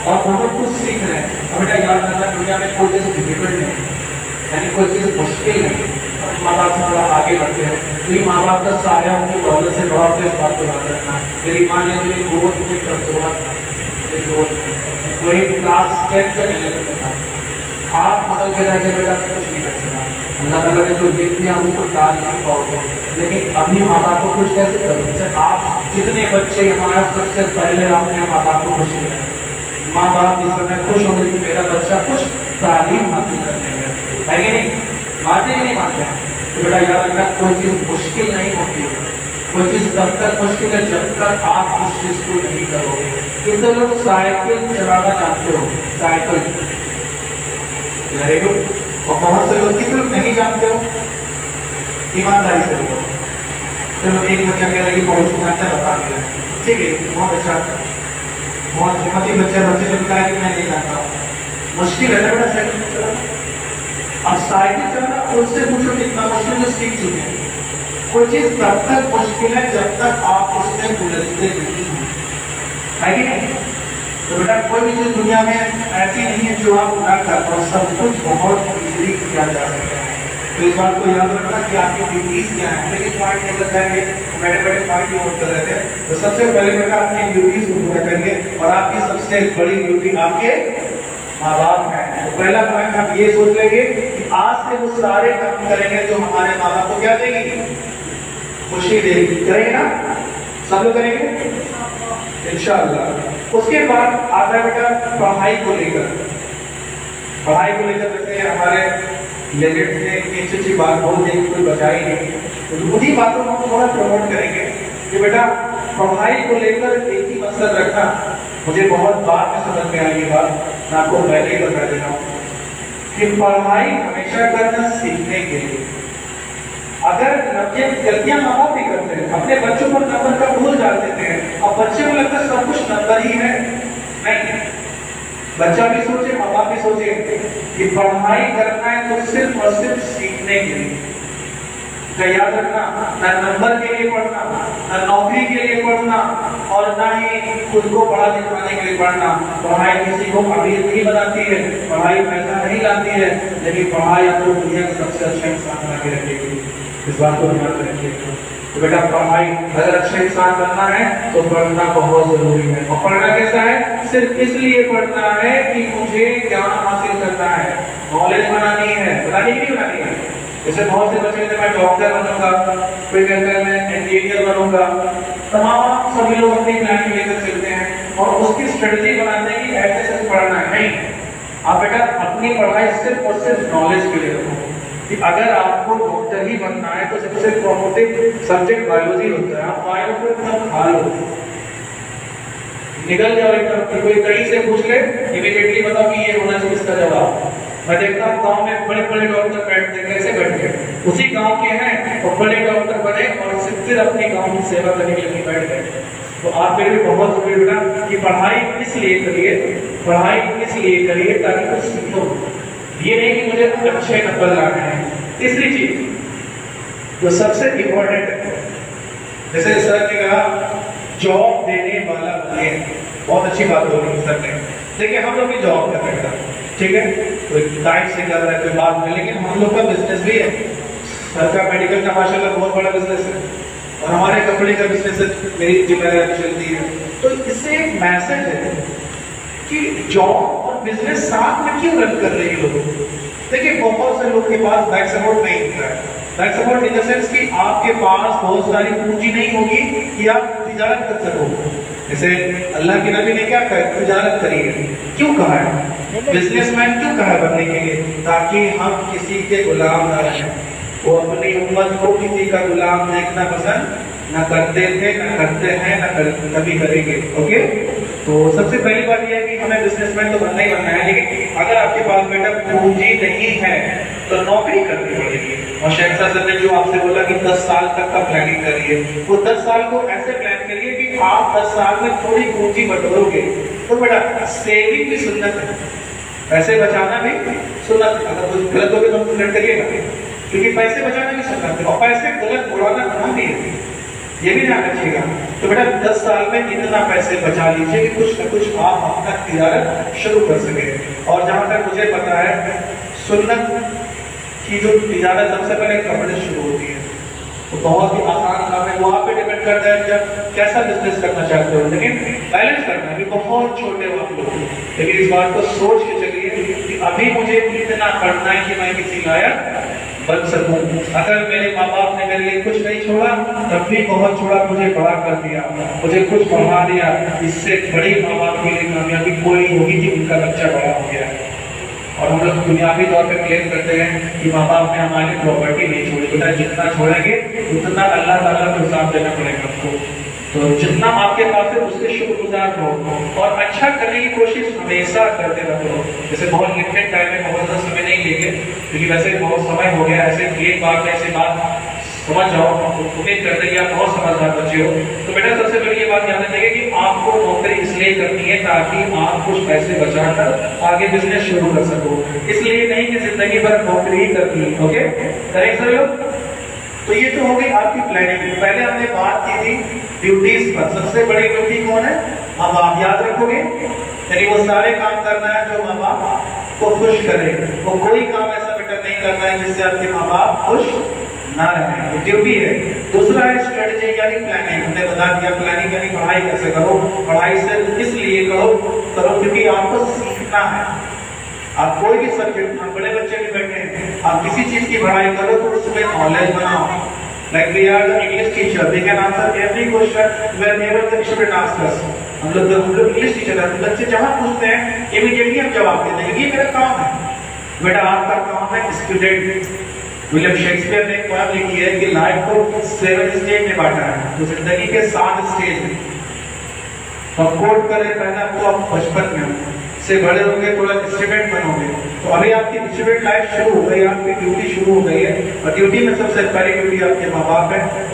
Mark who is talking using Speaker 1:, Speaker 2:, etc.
Speaker 1: और बहुत कुछ सीख रहे हैं। और बेटा याद रखना, दुनिया में कोई चीज़ डिफिकल्ट नहीं, यानी कोई चीज़ मुश्किल नहीं। माँ बाप से थोड़ा आगे बढ़ते हैं तो ये माँ बाप का साया उनकी दौलत से बड़ा होते, इस बात को याद रखना। मेरी माँ ने मुझे बहुत कुछ वही क्लास 10 से पहले तक था। आप बदल के रह बेटा कुछ नहीं कर सकता। अल्लाह ताला ने जो देख दिया हमको डाल नहीं पाओगे, लेकिन अपनी माँ बाप को खुश कैसे करोगे? जैसे आप जितने बच्चे हमारा सबसे पहले अपने माँ बाप को खुश किया, माँ बाप इस समय खुश होंगे कि मेरा बच्चा कुछ तालीम हासिल करने में है कि नहीं? मानते ही नहीं मानते हैं। तो बेटा याद रखना, कोई चीज़ मुश्किल नहीं होती है, कोई चीज़ तब तक मुश्किल है जब तक आप उस चीज़ को नहीं करोगे। कितने लोग साइकिल चलाना जानते हो? Cycle, very good. और बहुत से लोग कितने लोग नहीं जानते हो? ईमानदारी से बोलो। चलो एक बच्चा कह रहा है कि बहुत अच्छा बता दिया, ठीक है, बहुत अच्छा, बहुत हिम्मती बच्चे ने बताया कि मैं नहीं जानता हूँ। मुश्किल है ना बेटा साइकिल चलाना? अब साइकिल चलाना उससे पूछो कितना मुश्किल है, सीख चुके हैं। कोई चीज तब तक मुश्किल है जब तक आप उसमें उलझते नहीं है कि नहीं? तो बेटा कोई भी चीज दुनिया में ऐसी नहीं है जो आप ना कर पाओ, सब कुछ बहुत इजीली किया जा सकता है। तो इस बात को याद रखना कि आपकी ड्यूटीज क्या है। लेकिन पॉइंट निकल जाएंगे, बड़े बड़े पॉइंट नोट कर रहे थे। तो सबसे पहले बेटा अपनी ड्यूटीज को पूरा करिए, और आपकी सबसे बड़ी ड्यूटी आपके माँ बाप है। तो पहला पॉइंट हम ये सोच लेंगे कि आज से वो सारे काम करेंगे जो हमारे माँ बाप को क्या देंगे, खुशी देगी। करेंगे ना? सब लोग करेंगे इंशाअल्लाह। उसके बाद आता है बेटा पढ़ाई को लेकर। पढ़ाई को लेकर जैसे हमारे लेजेंड ने एक अच्छी बात बोल दी, कोई बचाई नहीं, तो उन्हीं बातों को थोड़ा प्रमोट करेंगे कि बेटा पढ़ाई को लेकर एक ही मकसद रखना। मुझे बहुत बाद में समझ में आई ये बात, मैं आपको पहले ही बता दे रहा हूँ कि पढ़ाई हमेशा करना सीखने के लिए। अगर गलतियां माँ बाप भी करते हैं, अपने बच्चों पर नंबर का भूल डाल देते हैं, और बच्चे को लगता है सब कुछ नंबर ही है। नहीं, बच्चा भी सोचे, माँ बाप भी सोचे कि पढ़ाई करना है तो सिर्फ और सिर्फ सीखने के लिए। तो याद रखना, न नंबर के लिए पढ़ना, न नौकरी के लिए पढ़ना, और न ही खुद को पढ़ा लिखाने के लिए पढ़ना। पढ़ाई किसी को अमीर नहीं बनाती है, पढ़ाई पैसा नहीं लाती है, लेकिन पढ़ाई आपको दुनिया का सबसे अच्छा इंसान बना के रखेगी। इस बात को ध्यान रखिए। तो बेटा पढ़ाई अगर अच्छा इंसान बनना है तो पढ़ना बहुत जरूरी है। और पढ़ना कैसा है? सिर्फ इसलिए पढ़ना है कि मुझे ज्ञान हासिल करना है, नॉलेज बनानी है, बनानी नहीं बनानी है। जैसे बहुत से बच्चे कहते हैं मैं डॉक्टर बनूंगा, कोई कहता है मैं इंजीनियर बनूंगा। तमाम सभी लोग अपनी प्लानिंग लेकर चलते हैं और उसकी स्ट्रेटजी बनाते हैं कि ऐसे पढ़ना है। नहीं, आप बेटा अपनी पढ़ाई सिर्फ और सिर्फ नॉलेज के लिए रखो। कि अगर आपको डॉक्टर ही बनना है तो सबसे प्रॉमोटिव सब्जेक्ट बायोलॉजी होता है। आप बायो को एकदम खा लो, निकल जाओ एकदम। कोई कहीं से पूछ ले, इमीडिएटली बताओ कि ये होना चाहिए इसका जवाब। मैं देखता हूँ गाँव में बड़े बड़े डॉक्टर बैठते, कैसे बैठते, उसी गाँव के हैं और बड़े डॉक्टर बने और सिर्फ अपनी गाँव की सेवा करने के लिए बैठ गए। तो आप फिर भी बहुत जरूरी बेटा कि पढ़ाई इसलिए करिए, पढ़ाई इसलिए करिए ताकि कुछ सीखो। ये नहीं कि मुझे अच्छे नंबर लाने हैं। तीसरी चीज जो सबसे इंपॉर्टेंट है, जैसे सर ने कहा जॉब देने वाला बने, बहुत अच्छी बात बोली सर ने। देखिए हम लोग भी जॉब कर रहे हैं, ठीक है, कोई टाइम से कर रहा है, कोई बात में, लेकिन हम लोग का बिजनेस भी है। सर का मेडिकल का माशाल्लाह बहुत बड़ा बिजनेस है, और हमारे कपड़े का बिजनेस मेरी जिम्मेदारी चलती है। तो इससे एक मैसेज है कि जॉब और बिजनेस साथ में क्यों रन कर रही लोग। देखिए बहुत से लोग के पास बैंक सपोर्ट नहीं होता है। Bank support in the sense कि आपके पास बहुत सारी पूंजी नहीं होगी कि आप तिजारत कर सको। जैसे अल्लाह के नबी ने क्या कहा, तिजारत करिए। क्यों कहा है? बिजनेसमैन क्यों कहा है बनने के लिए? ताकि हम किसी के गुलाम ना रहें। वो अपनी उम्मत को किसी का गुलाम देखना पसंद न करते थे, न करते हैं, न कभी करेंगे। ओके, तो सबसे पहली बात यह है कि हमें बिजनेसमैन तो बनना ही बनना है, लेकिन अगर आपके पास बेटा पूंजी नहीं है तो नौकरी करनी पड़ेगी। और शहनशाह सर ने जो आपसे बोला कि 10 साल तक का प्लानिंग करिए, वो 10 साल को ऐसे प्लान करिए कि आप 10 साल में थोड़ी पूंजी बटोरोगे। तो बेटा सेविंग भी सुन्नत है, पैसे बचाना भी सुन्नत। अगर कुछ गलत हो गया तो सुन्नत करिएगा, क्योंकि पैसे बचाना भी सुन्नत है, और पैसे गलत उड़ाना गुनाह भी है, ये भी ध्यान रखिएगा।
Speaker 2: तो बेटा 10 साल में इतना पैसे बचा लीजिए कि कुछ न कुछ आप अपना तिजारत शुरू कर सके। और जहां तक मुझे पता है, सुन्नत की जो तिजारत सबसे पहले कपड़े से शुरू होती है, तो बहुत ही आसान काम है। वो आप पे डिपेंड करता है जब कैसा बिजनेस करना चाहते हो, लेकिन बैलेंस करना भी बहुत छोटे हो आप लोग। लेकिन इस बात को सोच के चलिए कि अभी मुझे इतना पढ़ना है कि मैं किसी लायक बन सकूं। अगर मेरे माँ बाप ने मेरे लिए कुछ नहीं छोड़ा, तब भी बहुत छोड़ा, मुझे बड़ा कर दिया, मुझे कुछ पढ़ा दिया। इससे बड़ी माँ बाप के लिए कामयाबी कोई होगी कि उनका बच्चा बड़ा हो गया। और हम लोग दुनियावी तौर पे क्लेम करते हैं कि माँ बाप ने हमारी प्रॉपर्टी नहीं छोड़ी। बेटा जितना छोड़ेंगे उतना अल्लाह ताला को हिसाब देना पड़ेगा आपको। तो जितना आपके पास है उससे शुक्रगुजार रहो और अच्छा करने की कोशिश हमेशा करते रहो। जैसे बहुत लिमिटेड टाइम में बहुत ज़्यादा समय नहीं लेंगे, क्योंकि वैसे बहुत समय हो गया। ऐसे एक बार में ऐसी बात समझ जाओ, उम्मीद करते हैं कि आप बहुत समझदार बच्चे हो। तो बेटा सबसे पहले ये बात ध्यान रखिए कि आपको नौकरी इसलिए करनी है ताकि आप कुछ पैसे बचाकर आगे बिजनेस शुरू कर सको, इसलिए नहीं कि जिंदगी भर नौकरी ही करनी है। ओके, करेक्ट सर लोग? तो ये तो हो गई आपकी प्लानिंग। पहले हमने बात की थी ड्यूटीज पर। सबसे बड़ी ड्यूटी कौन है? अब आप याद रखोगे, यानी वो सारे काम करना है जो माँ बाप को खुश करे। वो कोई काम ऐसा बेटा नहीं करना है जिससे आपके माँ बाप खुश ना रहे, ड्यूटी है। दूसरा है स्ट्रेटजी यानी प्लानिंग। हमने बता दिया प्लानिंग यानी पढ़ाई कैसे करो। पढ़ाई से इसलिए करो क्योंकि आपको सीखना है। आप कोई भी सब्जेक्ट, आप बड़े बच्चे भी बैठे हैं, आप किसी चीज की पढ़ाई करो तो उसमें नॉलेज बनाओ। Like we are the English teacher, we can answer every question whenever the student asks us. हम लोग इंग्लिश टीचर हैं, बच्चे जहाँ पूछते हैं इमीडिएटली हम जवाब देते हैं। ये मेरा काम है। बेटा आपका काम है स्टूडेंट। विलियम शेक्सपियर ने एक पोएम लिखी है कि लाइफ को 7 स्टेज में बांटा है, तो जिंदगी के 7 स्टेज में। और कोट करें पहले आपको आप बचपन में से बड़े होंगे, थोड़ा इंस्ट्रूमेंट बनोगे। तो अभी आपकी इंस्ट्रूमेंट लाइफ शुरू हो गई, आपकी ड्यूटी शुरू हो गई है। और ड्यूटी में सबसे पहली ड्यूटी आपके माँ बाप है।